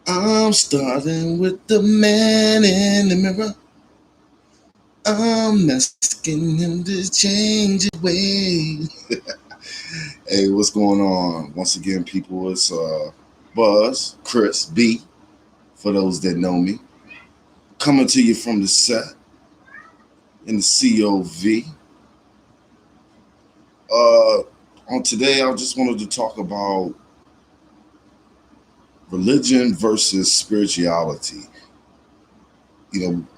I'm starting with the man in the mirror. I'm asking him to change his ways. Hey, what's going on? Once again, people, it's Buzz, Chris, B, for those that know me. Coming to you from the set in the COV. Uh, on today, I just wanted to talk about religion versus spirituality.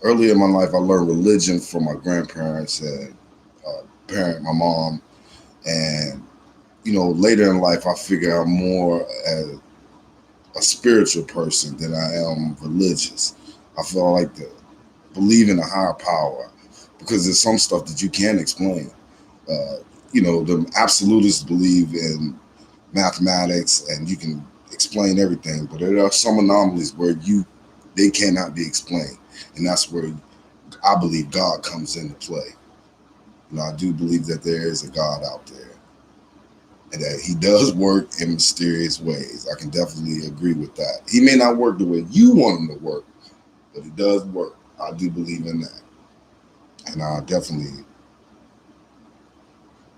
Earlier in my life, I learned religion from my grandparents and my mom. And, later in life, I figure I'm more a spiritual person than I am religious. I feel like believe in a higher power because there's some stuff that you can't explain. Uh, the absolutists believe in mathematics and you can explain everything, but there are some anomalies where they cannot be explained, and that's where I believe God comes into play. I do believe that there is a God out there and that he does work in mysterious ways. I can definitely agree with that. He may not work the way you want him to work, but he does work. I do believe in that. And I definitely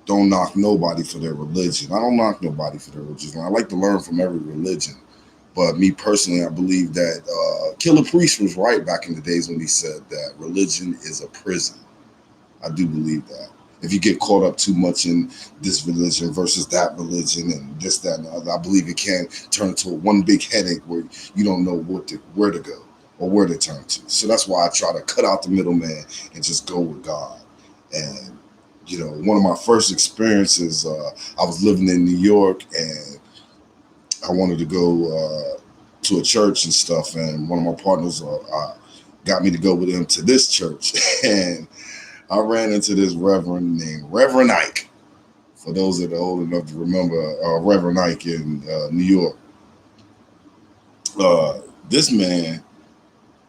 don't knock nobody for their religion. I don't knock nobody for their religion. I like to learn from every religion. But me personally, I believe that Killer Priest was right back in the days when he said that religion is a prison. I do believe that. If you get caught up too much in this religion versus that religion and this, that, and the other, I believe it can turn into one big headache where you don't know where to go or where to turn to. So that's why I try to cut out the middleman and just go with God. And one of my first experiences, I was living in New York and I wanted to go to a church and stuff, and one of my partners got me to go with him to this church, and I ran into this reverend named Reverend Ike. For those that are old enough to remember Reverend Ike in New York, this man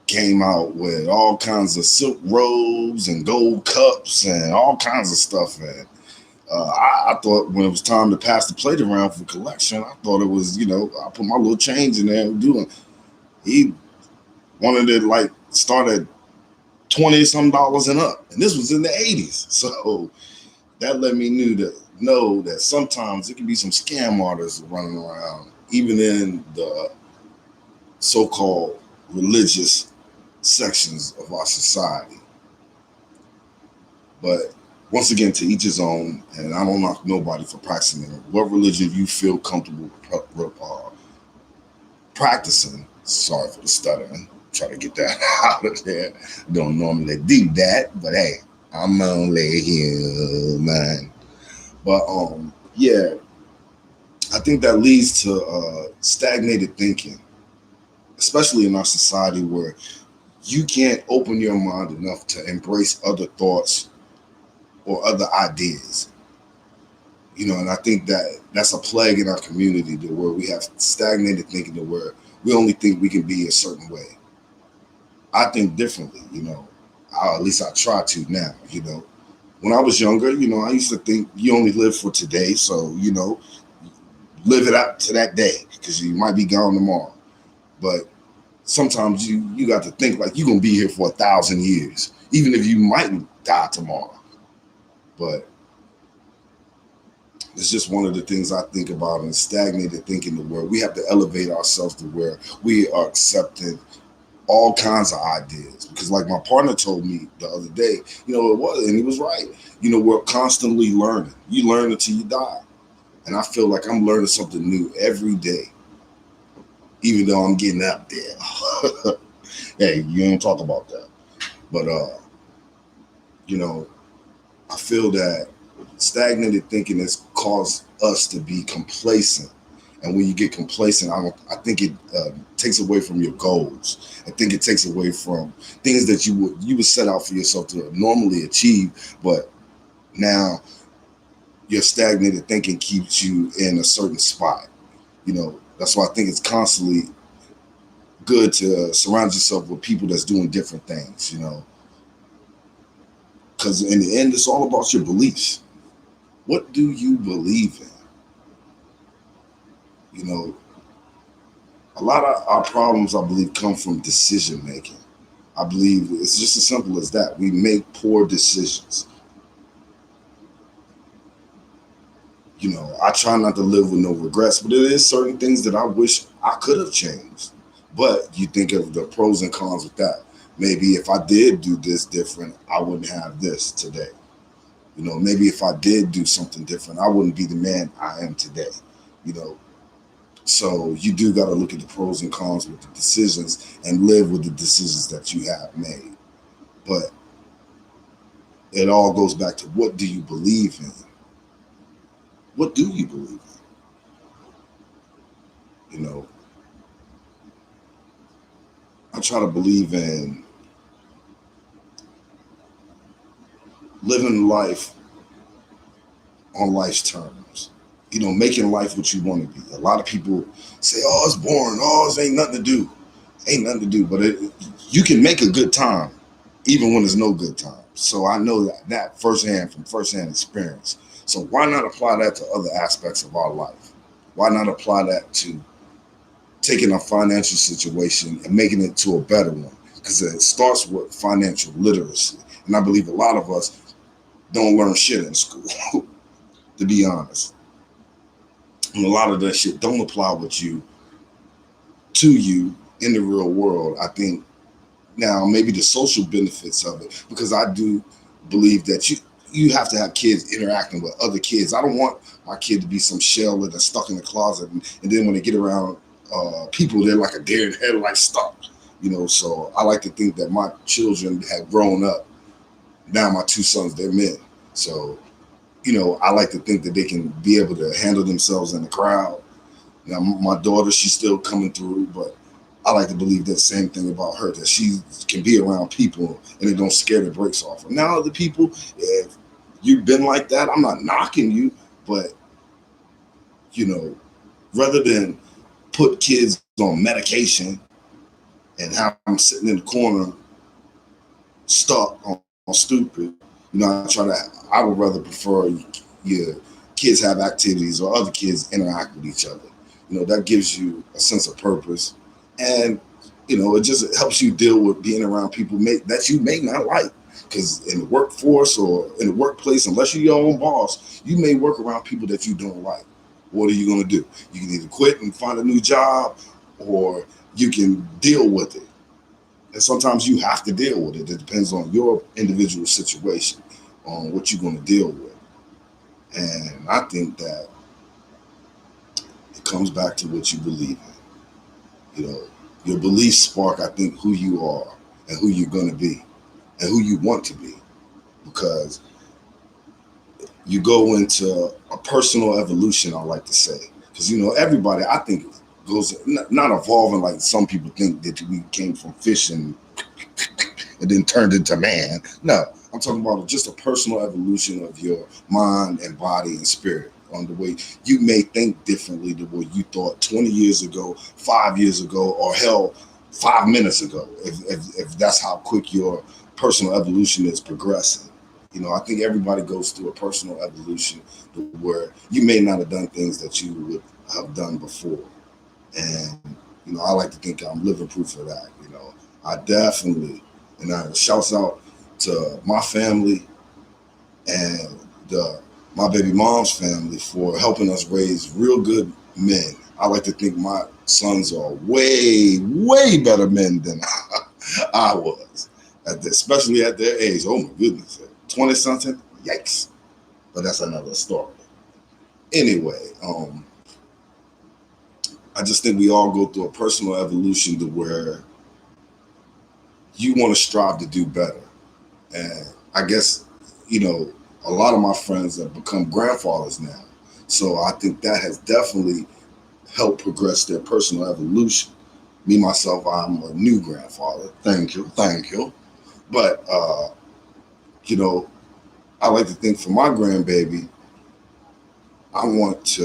came out with all kinds of silk robes and gold cups and all kinds of stuff. And I thought when it was time to pass the plate around for collection, I thought it was, I put my little change in there and doing. He wanted to like start at 20 some dollars and up, and this was in the 80s. So that let me know that sometimes it can be some scam artists running around, even in the so-called religious sections of our society. But once again, to each his own, and I don't knock nobody for practicing it. What religion you feel comfortable practicing? Sorry for the stuttering. Try to get that out of there. Don't normally do that, but hey, I'm only human. But yeah, I think that leads to stagnated thinking, especially in our society where you can't open your mind enough to embrace other thoughts or other ideas. And I think that that's a plague in our community to where we have stagnated thinking to where we only think we can be a certain way. I think differently, at least I try to now. When I was younger, I used to think you only live for today. So, live it up to that day because you might be gone tomorrow. But sometimes you got to think like you're going to be here for 1,000 years, even if you might die tomorrow. But it's just one of the things I think about in stagnated thinking the world. We have to elevate ourselves to where we are accepting all kinds of ideas. Because like my partner told me the other day, it was, and he was right. We're constantly learning. You learn until you die. And I feel like I'm learning something new every day, even though I'm getting up there. Hey, you don't talk about that. But you know, I feel that stagnated thinking has caused us to be complacent. And when you get complacent, I think it takes away from your goals. I think it takes away from things that you would set out for yourself to normally achieve. But now your stagnated thinking keeps you in a certain spot. That's why I think it's constantly good to surround yourself with people that's doing different things. Because in the end, it's all about your beliefs. What do you believe in? You know, A lot of our problems, I believe, come from decision making. I believe it's just as simple as that. We make poor decisions. I try not to live with no regrets, but it is certain things that I wish I could have changed. But you think of the pros and cons with that. Maybe if I did do this different, I wouldn't have this today. Maybe if I did do something different, I wouldn't be the man I am today. You know, so you do got to look at the pros and cons with the decisions and live with the decisions that you have made. But it all goes back to, what do you believe in? What do you believe in? I try to believe in living life on life's terms. Making life what you want to be. A lot of people say, "Oh, it's boring. Oh, it ain't nothing to do. Ain't nothing to do." But you can make a good time, even when there's no good time. So I know that firsthand, from firsthand experience. So why not apply that to other aspects of our life? Why not apply that to taking a financial situation and making it to a better one? Because it starts with financial literacy. And I believe a lot of us don't learn shit in school, to be honest. And a lot of that shit don't apply to you in the real world. I think now maybe the social benefits of it, because I do believe that you have to have kids interacting with other kids. I don't want my kid to be some shell that's stuck in the closet, and then when they get around people, they're like a deer in headlights stuck. So I like to think that my children have grown up. Now my two sons, they're men. So, I like to think that they can be able to handle themselves in the crowd. Now my daughter, she's still coming through, but I like to believe that same thing about her, that she can be around people and it don't scare the brakes off her. Now other people, if you've been like that, I'm not knocking you, but you know, rather than put kids on medication and have them sitting in the corner stuck on stupid, I would rather prefer your kids have activities or other kids interact with each other. That gives you a sense of purpose, and it just helps you deal with being around people that you may not like. Because in the workforce or in the workplace, unless you're your own boss, you may work around people that you don't like. What are you going to do? You can either quit and find a new job, or you can deal with it. And sometimes you have to deal with it. It depends on your individual situation, on what you're going to deal with. And I think that it comes back to what you believe in. Your beliefs spark, I think, who you are and who you're going to be and who you want to be. Because you go into a personal evolution, I like to say. Because, everybody, I think, goes, not evolving like some people think that we came from fish and then turned into man. No, I'm talking about just a personal evolution of your mind and body and spirit, on the way you may think differently than what you thought 20 years ago, 5 years ago, or hell, 5 minutes ago, if that's how quick your personal evolution is progressing. I think everybody goes through a personal evolution where you may not have done things that you would have done before. And, I like to think I'm living proof of that. I definitely, and I shouts out to my family and my baby mom's family for helping us raise real good men. I like to think my sons are way, way better men than I was, especially at their age. Oh my goodness, 20 something, yikes! But that's another story. Anyway, I just think we all go through a personal evolution to where you want to strive to do better. And I guess, a lot of my friends have become grandfathers now. So I think that has definitely helped progress their personal evolution. Me, myself, I'm a new grandfather. Thank you. Thank you. But, I like to think for my grandbaby, I want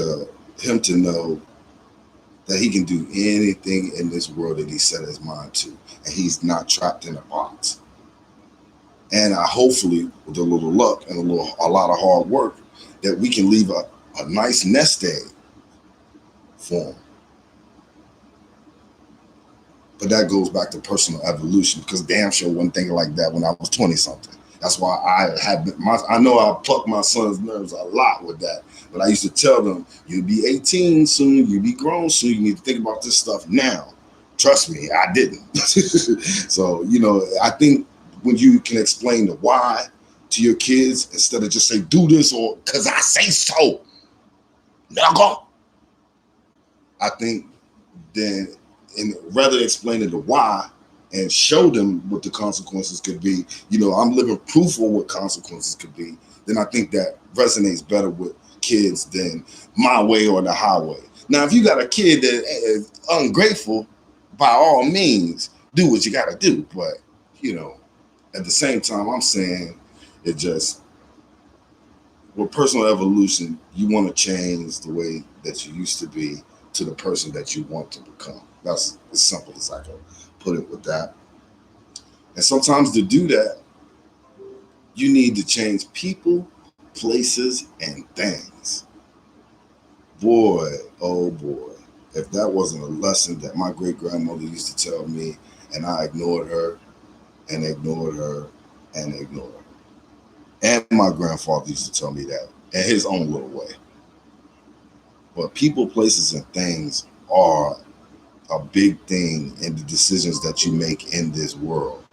him to know that he can do anything in this world that he set his mind to, and he's not trapped in a box. And I hopefully, with a little luck and a lot of hard work, that we can leave a nice nest egg for him. But that goes back to personal evolution, because damn sure wasn't thinking like that when I was 20 something. That's why I know I pluck my son's nerves a lot with that. But I used to tell them, you'll be 18 soon, you'll be grown soon, you need to think about this stuff now. Trust me, I didn't. So, I think when you can explain the why to your kids instead of just say, do this or because I say so, nigga, I think then, and rather explaining the why and show them what the consequences could be, I'm living proof of what consequences could be, then I think that resonates better with kids than my way or the highway. Now, if you got a kid that is ungrateful, by all means, do what you got to do. But, at the same time, I'm saying it just, with personal evolution, you want to change the way that you used to be to the person that you want to become. That's as simple as I can put it with that. And sometimes to do that, you need to change people, places, and things. Boy, oh boy, if that wasn't a lesson that my great grandmother used to tell me, and I ignored her and ignored her and ignored her. And my grandfather used to tell me that in his own little way. But people, places, and things are a big thing in the decisions that you make in this world.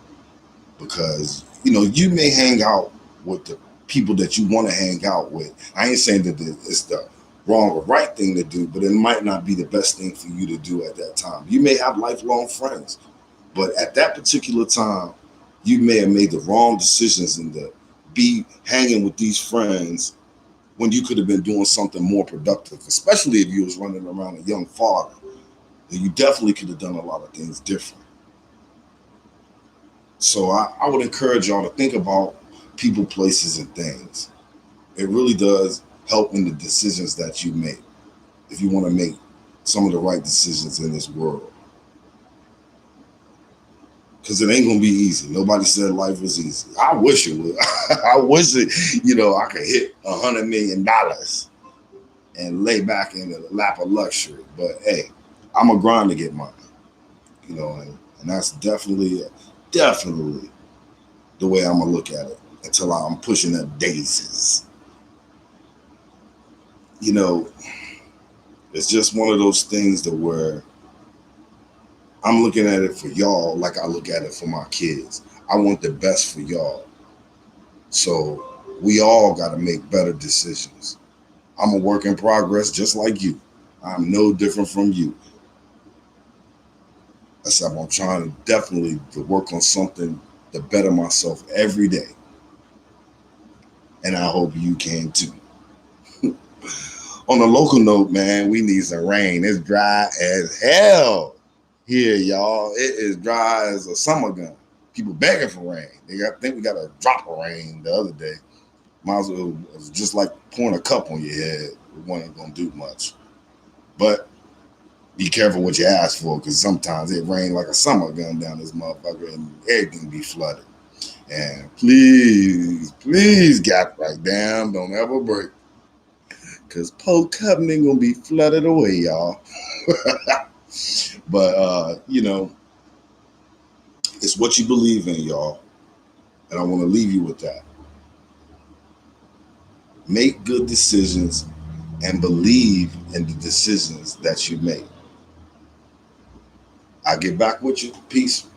Because, you may hang out with the people that you want to hang out with. I ain't saying that it's the wrong or right thing to do, but it might not be the best thing for you to do at that time. You may have lifelong friends, but at that particular time, you may have made the wrong decisions and to be hanging with these friends when you could have been doing something more productive, especially if you was running around a young father. You definitely could have done a lot of things different. So I would encourage y'all to think about people, places, and things. It really does help in the decisions that you make if you want to make some of the right decisions in this world. Because it ain't going to be easy. Nobody said life was easy. I wish it would. I wish it, I could hit $100 million and lay back in the lap of luxury. But hey, I'm a grind to get mine, and that's definitely the way I'm gonna look at it until I'm pushing up daisies. It's just one of those things to where I'm looking at it for y'all like I look at it for my kids. I want the best for y'all. So we all got to make better decisions. I'm a work in progress just like you. I'm no different from you. Except I'm trying to definitely to work on something to better myself every day. And I hope you can too. On a local note, man, we need some rain. It's dry as hell here, y'all. It is dry as a summer gun. People begging for rain. I think we got a drop of rain the other day. Might as well, it was just like pouring a cup on your head. It wasn't gonna do much. But be careful what you ask for, because sometimes it rains like a summer gun down this motherfucker and everything be flooded. And please gap right down. Don't ever break. Because Port Covenant gonna be flooded away, y'all. But it's what you believe in, y'all. And I want to leave you with that. Make good decisions and believe in the decisions that you make. I'll get back with you. Peace.